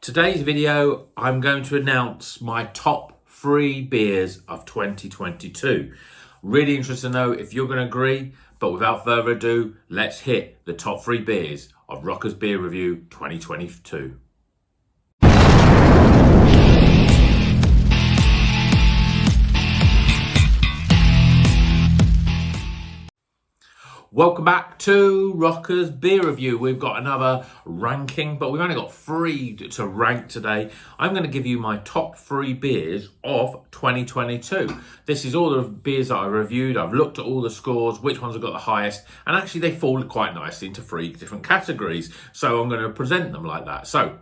Today's video, I'm going to announce my top 3 beers of 2022. Really interested to know if you're going to agree, but without further ado, let's hit the top 3 beers of Rockers Beer Review 2022. Welcome back to Rockers Beer Review. We've got another ranking, but we've only got 3 to rank today. I'm going to give you my top 3 beers of 2022. This is all the beers that I reviewed. I've looked at all the scores, which ones have got the highest, and actually they fall quite nicely into 3 different categories. So I'm going to present them like that. So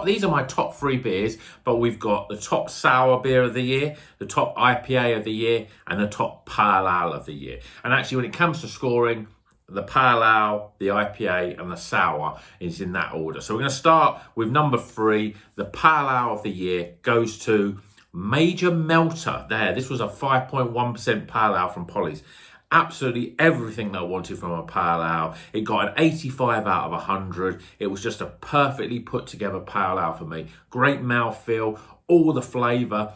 these are my top 3 beers, but we've got the top sour beer of the year, the top IPA of the year, and the top pale ale of the year. And actually, when it comes to scoring, the pale ale, the IPA, and the sour is in that order. So we're going to start with number 3. The pale ale of the year goes to Major Melter. This was a 5.1% pale ale from Polly's. Absolutely everything that I wanted from a pale ale. It got an 85 out of 100. It was just a perfectly put together pale ale for me. Great mouthfeel, all the flavour.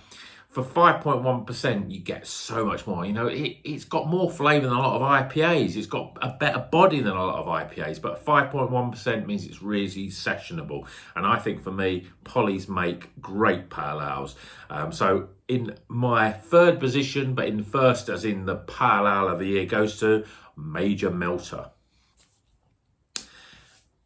For 5.1%, you get so much more. You know, it's got more flavour than a lot of IPAs. It's got a better body than a lot of IPAs, but 5.1% means it's really sessionable. And I think for me, Polly's make great pale ales. So in my 3rd position, but in first as in the pale ale of the year, goes to Major Melter.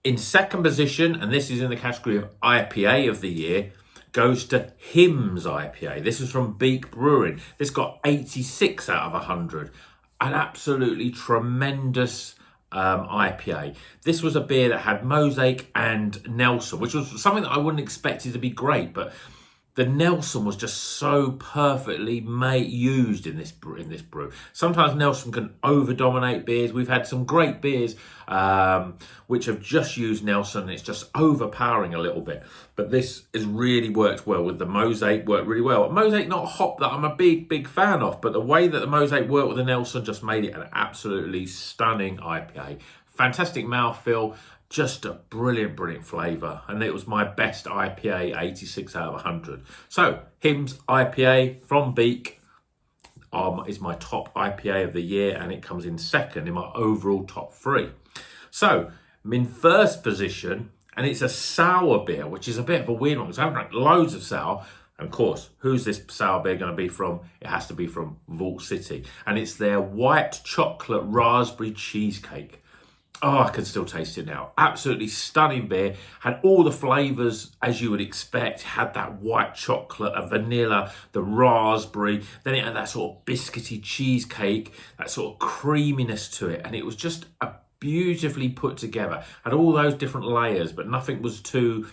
In 2nd position, and this is in the category of IPA of the year, goes to Hims IPA. This is from Beak Brewing. This got 86 out of 100. An absolutely tremendous IPA. This was a beer that had Mosaic and Nelson, which was something that I wouldn't expect it to be great, but the Nelson was just so perfectly used in this brew. Sometimes Nelson can over-dominate beers. We've had some great beers which have just used Nelson, and it's just overpowering a little bit. But this has really worked well with the Mosaic, worked really well. Mosaic, not a hop that I'm a big fan of, but the way that the Mosaic worked with the Nelson just made it an absolutely stunning IPA. Fantastic mouthfeel. Just a brilliant flavour, and it was my best IPA, 86 out of 100. So Hims IPA from Beak is my top IPA of the year, and it comes in 2nd in my overall top 3. So I'm in 1st position, and it's a sour beer, which is a bit of a weird one because I haven't drank loads of sour. And of course, who's this sour beer going to be from? It has to be from Vault City, and it's their white chocolate raspberry cheesecake. Oh, I can still taste it now. Absolutely stunning beer. Had all the flavours as you would expect. Had that white chocolate, a vanilla, the raspberry. Then it had that sort of biscuity cheesecake, that sort of creaminess to it. And it was just a beautifully put together. Had all those different layers, but nothing was too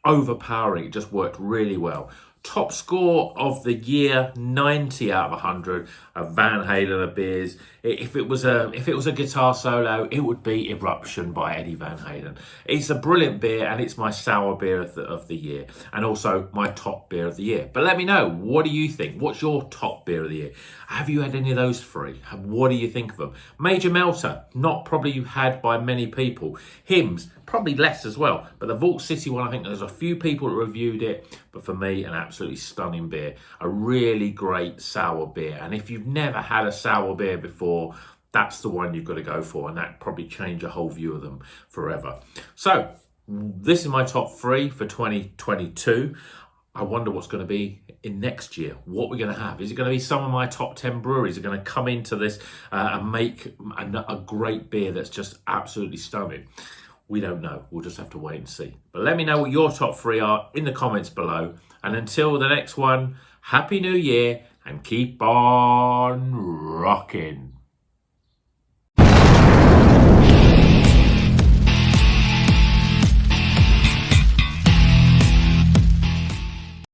overpowering. It just worked really well. Top score of the year, 90 out of 100 of Van Halen of beers. If it was a guitar solo, it would be Eruption by Eddie Van Halen. It's a brilliant beer, and it's my sour beer of the year, and also my top beer of the year. But let me know, what do you think? What's your top beer of the year? Have you had any of those 3? What do you think of them? Major Melter, not probably had by many people. Hims, probably less as well. But the Vault City one, I think there's a few people that reviewed it. But for me, an absolutely stunning beer. A really great sour beer. And if you've never had a sour beer before, that's the one you've got to go for. And that probably change your whole view of them forever. So this is my top 3 for 2022. I wonder what's going to be in next year. What we're going to have. Is it going to be some of my top 10 breweries are going to come into this and make a great beer that's just absolutely stunning? We don't know. We'll just have to wait and see. But let me know what your top 3 are in the comments below. And until the next one, Happy New Year and keep on rocking.